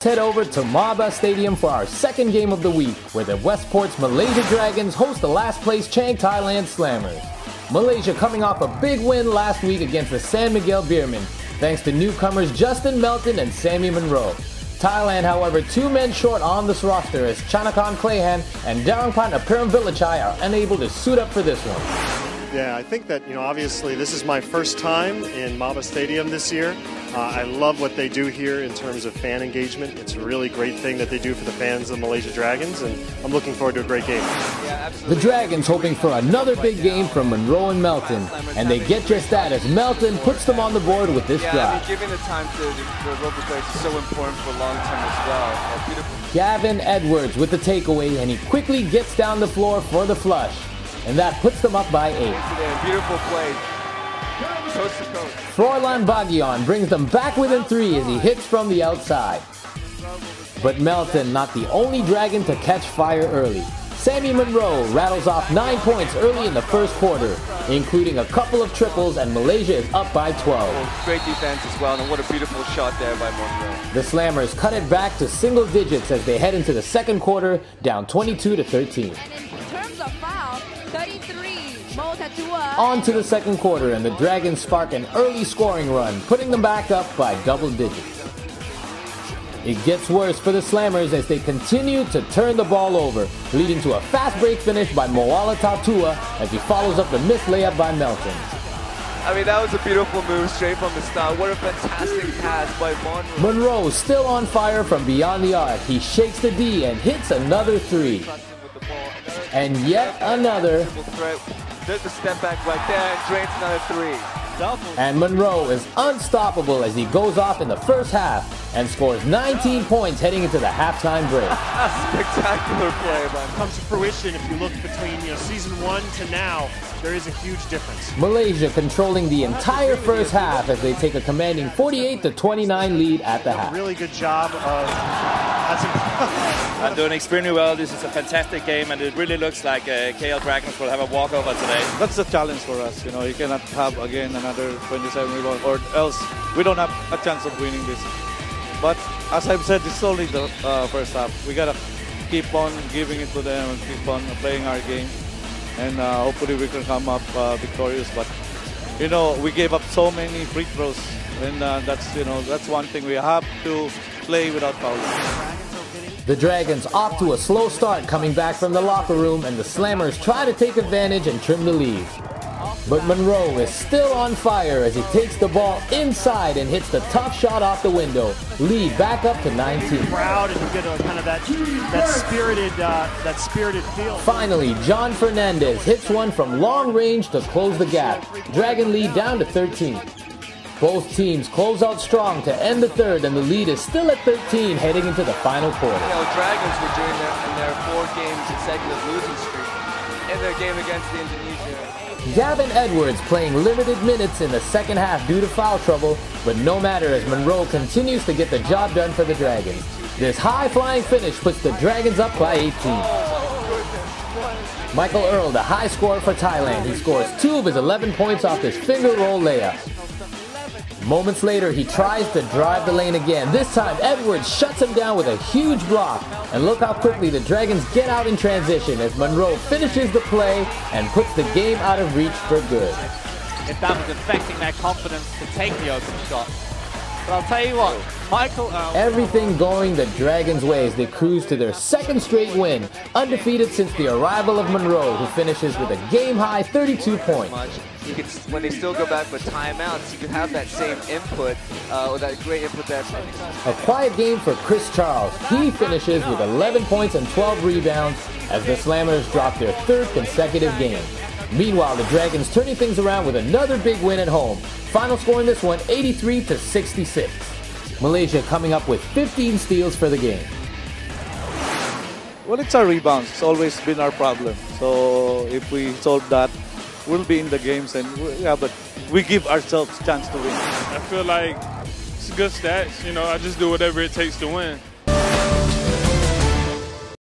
head over to Maba Stadium for our second game of the week, where the Westports Malaysia Dragons host the last place Chang Thailand Slammers. Malaysia coming off a big win last week against the San Miguel Beermen, thanks to newcomers Justin Melton and Sammy Monroe. Thailand, however, 2 men short on this roster as Chanakan Clahan and Darangpan Apiram Villachai are unable to suit up for this one. Yeah, I think that, obviously this is my first time in Maba Stadium this year. I love what they do here in terms of fan engagement. It's a really great thing that they do for the fans of Malaysia Dragons, and I'm looking forward to a great game. The Dragons hoping for another big game from Monroe and Melton, and they get just that as Melton puts them on the board with this drive. Giving the time to the local players is so important for long term as well. Gavin Edwards with the takeaway, and he quickly gets down the floor for the flush, and that puts them up by 8. Beautiful play. Coast to coast. Froilan Bagyon brings them back within 3 as he hits from the outside. But Melton not the only Dragon to catch fire early. Sammy Monroe rattles off 9 points early in the first quarter, including a couple of triples, and Malaysia is up by 12. Great defense as well, and what a beautiful shot there by Monroe. The Slammers cut it back to single digits as they head into the second quarter, down 22-13. In terms of foul, 33. On to the second quarter, and the Dragons spark an early scoring run, putting them back up by double digits. It gets worse for the Slammers as they continue to turn the ball over, leading to a fast break finish by Moala Tatua as he follows up the missed layup by Melton. I mean, that was a beautiful move straight from the start. What a fantastic pass by Monroe. Monroe still on fire from beyond the arc. He shakes the D and hits another 3. And yet another. There's a step back right there and drains another 3. And Monroe is unstoppable as he goes off in the first half and scores 19 points heading into the halftime break. Spectacular play, man. Comes to fruition if you look between season 1 to now. There is a huge difference. Malaysia controlling the entire first half as they take a commanding 48-29 lead at the half. Really good job of. I'm doing extremely well. This is a fantastic game, and it really looks like KL Dragons will have a walkover today. That's the challenge for us. You cannot have again another 27 rebounds, or else we don't have a chance of winning this. But as I've said, this is only the first half. We gotta keep on giving it to them and keep on playing our game, and hopefully we can come up victorious. But we gave up so many free throws, and that's one thing we have to play without fouling. The Dragons off to a slow start coming back from the locker room, and the Slammers try to take advantage and trim the lead. But Monroe is still on fire as he takes the ball inside and hits the tough shot off the window. Lead back up to 19. Proud, and you get kind of that spirited feel. Finally, John Fernandez hits one from long range to close the gap. Dragon lead down to 13. Both teams close out strong to end the third, and the lead is still at 13 heading into the final quarter. Dragons were doing that in their 4 games consecutive losing streak in their game against the Indonesia. Gavin Edwards playing limited minutes in the second half due to foul trouble, but no matter as Monroe continues to get the job done for the Dragons. This high-flying finish puts the Dragons up by 18. Michael Earl, the high scorer for Thailand. He scores 2 of his 11 points off his finger roll layup. Moments later, he tries to drive the lane again. This time, Edwards shuts him down with a huge block. And look how quickly the Dragons get out in transition as Monroe finishes the play and puts the game out of reach for good. If that was affecting their confidence to take the open shot. But I'll tell you what, Michael Earl... Everything going the Dragons' way as they cruise to their second straight win, undefeated since the arrival of Monroe, who finishes with a game-high 32 points. When they still go back for timeouts, you can have that same input, or that great input there. A quiet game for Chris Charles. He finishes with 11 points and 12 rebounds as the Slammers drop their 3rd consecutive game. Meanwhile, the Dragons turning things around with another big win at home. Final score in this one, 83-66. Malaysia coming up with 15 steals for the game. Well, it's our rebounds. It's always been our problem. So if we solve that, we'll be in the games, and but we give ourselves a chance to win. I feel like it's good stats. I just do whatever it takes to win.